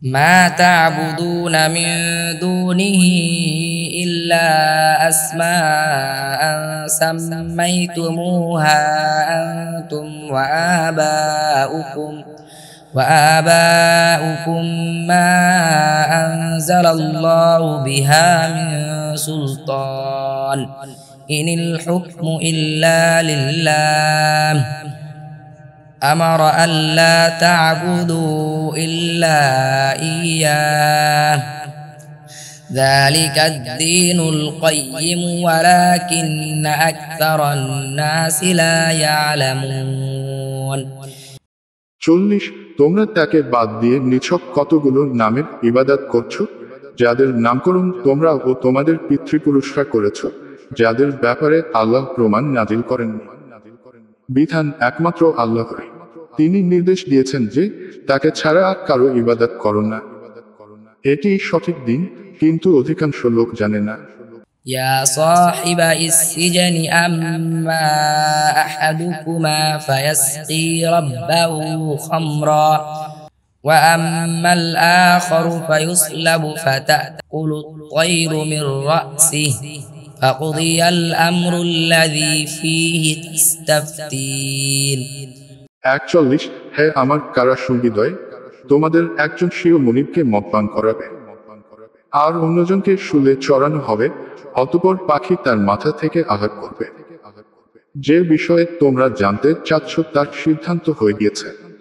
ما تعبدون من دونه إلا أسماء سميتموها أنتم وآباؤكم ما أنزل الله بها من سلطان إن الحكم إلا لله أمر ألا تعبدوا إلا إياه ذلك الدين القيم ولكن أكثر الناس لا يعلمون 40 তোমরা তাকে বাদ দিয়ে নিছক কতগুলো নামের ইবাদত করছো যাদের নামকরণ তোমরা ও তোমাদের পিতৃপুরুষরা করেছো যাদের ব্যাপারে আল্লাহ প্রমাণ নাজিল করেননি। বিধান একমাত্র আল্লাহর। তিনি নির্দেশ দিয়েছেন যে তাকে ছাড়া আর কারো ইবাদত করো না। এটি সঠিক দিন, কিন্তু অধিকাংশ লোক জানে না। يا صاحب السجن أما أحدكما فيسقي ربه خمرا وأما الآخر فيصلب فتأكل الطير من رأسه فقضي الأمر الذي فيه تستفتين 41 হে আমার কারাসঙ্গীদ্বয়, তোমাদের একজন স্বীয় মনিবকে মদ পান করাবে, আর অন্যজনকে শুলে চড়ানো হবে, অতঃপর পাখি তার মাথা থেকে আঘাত করবে। যে বিষয়ে তোমরা জানতে চাচ্ছ তার সিদ্ধান্ত হয়ে গিয়েছে।